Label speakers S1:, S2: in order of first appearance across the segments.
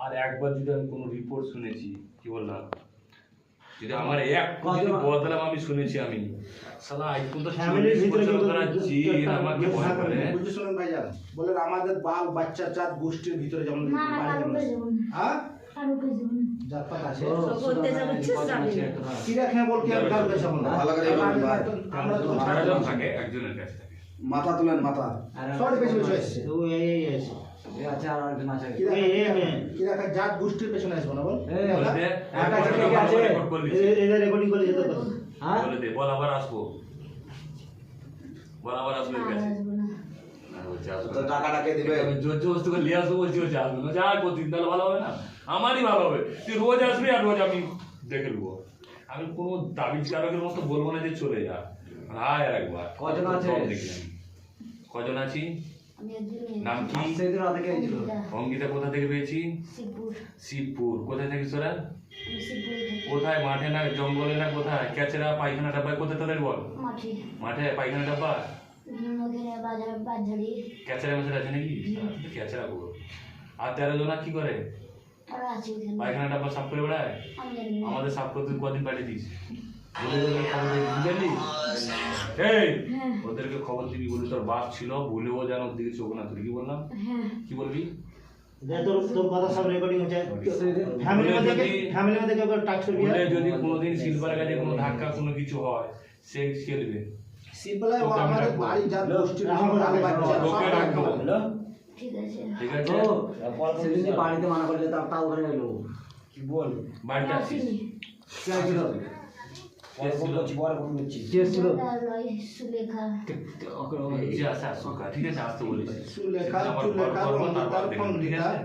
S1: আর একবার যদি আমি কোনো রিপোর্ট শুনেছি, কি বললাম, যদি আমার এক যদি বদলাম আমি শুনেছি, আমি শালা আজ পর্যন্ত
S2: ফ্যামিলির ভিতরে
S1: আমাকে ভয় করে।
S3: বুঝতে শুনুন ভাইজান, বলেন আমাদের বাল বাচ্চা চাঁদ গোষ্ঠীর ভিতরে যেমন হ্যাঁ জাতপাত আছে কি রাখে বল কি আর কার কাছে আমরা
S4: ভালো করে বলুন ভাই।
S3: আমরা তো
S1: আরেকজন থাকে, একজনের কাছে থাকে।
S4: মাথা তুলেন মাথা।
S3: সরি বেশি বেশি আসছে
S2: ও এই আছে
S5: আচ্ছা আর একজন আছে
S3: কি রাখা জাত গোষ্ঠীর পেছনে আসবো না বল
S1: বলে দে,
S2: একটা
S1: একটা
S2: ঠিক আছে
S1: রেকর্ড করে দিচ্ছি।
S2: এটা রেকর্ডিং করে যেতে পারো হ্যাঁ
S1: বলে দে, বল আবার আসবো, বল আবার আসবো এর কাছে। না, বলছে আসবো
S4: তো
S1: না।
S4: টাকাটা কে দিবে?
S1: আমি জোর জবরদস্তি করে নিয়ে আসবো বলছি, বলছে আসবো না। যা প্রতিদিন তাহলে ভালো হবে না, আমারই ভালো হবে। তুই রোজ আসবি আর রোজ আমি দেখে নেবো। আমি কোনো দাবিজ কারকের মতো বলবো না যে চলে যা, হায় একবার।
S5: কজন আছে?
S1: সব দেখি আমি। কজন আছি? নাম কি?
S5: সেদিন রাতে কে ছিল?
S1: অঙ্কিতা কোথা থেকে পেয়েছি? শিবপুর। কোথায় থাকিস তোরা? কোথায়? মাঠে না জঙ্গলে না কোথায়? ক্যাচেরা পায়খানা ডাব্বায় কোথায় তাদের বল? মাঠে পায়খানা ডাব্বা? ক্যাচেরা মেচেরা আছে নাকি? ক্যাচেরা বলো। আর 13 জনা কি করে? পায়খানা ডাব্বা সাফ করে বেড়ায়? আমাদের সাফ করতে কদিন পাঠিয়ে দিস? ওদেরকে খবর দিবি, বলি তোর বাপ ছিল, ভুলেও যেন ওর দিকে চোখ না তুলি। কি বললাম? কি বলবি?
S2: তোর কথা সব রেকর্ডিং হচ্ছে ফ্যামিলির মধ্যে কেউ টাচ করবি
S1: বলে যদি কোনোদিন শিল্পার কাছে কোনো ধাক্কা কোনো কিছু হয়, সে খেলবে।
S3: সিম্পলাই ও আমাদের বাড়ি জাত গোষ্ঠীর
S1: লোকে রাখবো। ঠিক আছে?
S5: সেদিন যে বাড়িতে মানা করলে তাও ওখানে এলো
S4: কি বল?
S1: বাড়িতে আসিস।
S5: কে ছিল? কে ছিল?
S1: যে আসে আসুক, ঠিক আছে? আসতে বলিস।
S3: সুলেখা
S1: আমার
S3: চুলেখা
S1: ঘর করবো,
S3: রঙ্গিতা
S1: তারপর দেখবো, ঠিক আছে?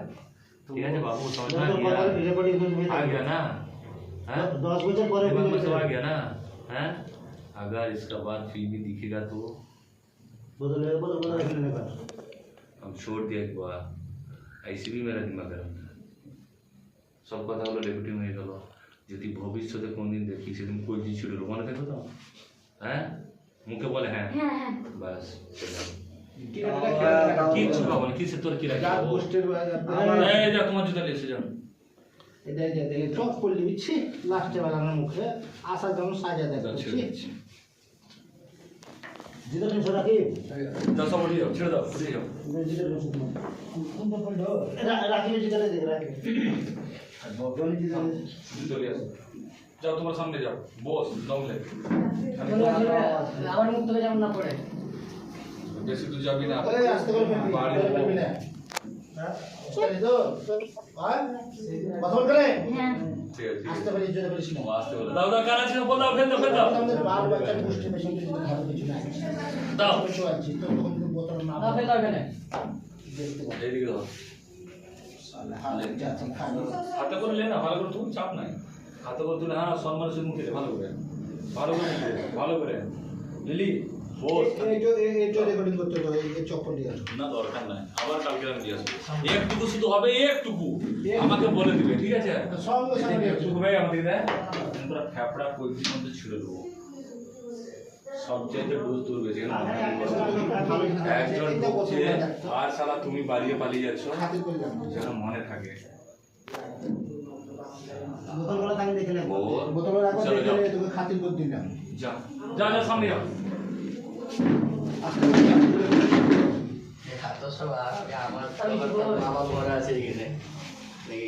S1: ঠিক আছে বাবু, समझ में
S2: রেকর্ডিং
S1: आ गया ना? हाँ?
S2: 10 বছর পরে
S1: दिमाग में तो आ गया ना? हैं? अगर इसका बाद फिर भी दिखेगा तो
S2: বদল রেখে নেবা
S1: हम छोड़ दिया एक बार। ऐसे भी मेरा दिमाग गरम था। सब কথা হলো রেকর্ডিং হয়ে গেল। যদি ভবিষ্যতে কোনদিন দেখি সেদিন কই জি ছিল মনে থাকো তো? হ্যাঁ? মুখে বলে হ্যাঁ বাস চলে যাবো। কিচ্ছু পাবো না। কিসে তোর কি রাখবো?
S3: জাত গোষ্ঠীর
S1: এই যা তোমার জুতা নিয়ে এসে যাও।
S3: এটা দেখে চোখ পড়লি বিচ্ছি লাস্টে বেলানোর মুখে আসা যেমন সাজা দেখাচ্ছি
S2: যেটা তুমি রাখি
S1: যাও সব উঠে যাও, ছেড়ে দাও, উঠে যাও।
S2: রাখি যেটা দেখে রাখি
S1: জুতো নিয়ে আসো। যাও তোমার সামনে যাও, বস দমলে।
S5: আমার মুখ থেকে যেমন না পড়ে
S1: বেশি দূর যাবি না।
S3: এই আস্তে করে
S1: বাড়ি
S3: ফেলবি না হ্যাঁ চলে তো আর বদল করে
S1: ঠিক আছে।
S3: আস্তে করে জোরে বলিস না
S1: আসতে বলো। দাও দাও, কার আছে বল দাও, ফেল দাও, ফেল দাও।
S3: আমাদের বাল বাচ্চা গোষ্ঠীর পেছনে যদি ঘরে কিছু না
S1: দাও।
S3: কিছু আছে তো তখন তুমি বোতল না
S5: ফেল দাও এখানে
S3: দেখতে পাবো
S1: এইদিকে দাও।
S3: সালে হালে যাচ্ছে খালি
S1: হাতে করে লে না, ভালো করে তুই, চাপ নাই। হাতে করে তুলে হ্যাঁ সম্মানের সঙ্গে মুখে দে, ভালো করে, ভালো করে মুখে দে, ভালো করে লিলি বস।
S3: এই যে রেকর্ডিং করতে হবে এই চক্কর দিয়ে আসো
S1: না দরকার নাই, আবার কালকে আমি দিয়ে আসবো। একটুকু শুধু হবে, একটুকু আমাকে বলে দিবে, ঠিক আছে?
S3: সঙ্গে সঙ্গে
S1: একটুকু ভাই আমাদের দেয়, তোরা ফ্যাপড়া কয়েকদিন মধ্যে ছিঁড়ে দেবো। সবচাইতে ডোজ তোর বেশি। একজন ঢুকছে আর শালা তুমি বাড়িয়ে পালিয়ে যাচ্ছ,
S3: খাতির করলাম
S1: যেন মনে থাকে।
S2: বোতলগুলো তাকে দেখে নেব
S1: ওর
S3: বোতল রাখো
S1: চলো যাও,
S3: দেখে তোকে খাতির করে দিলাম
S1: যা যা যা সামনে যাও।
S3: আস্তে করে
S5: আমার বাবা বড় আছে এখানে নাকি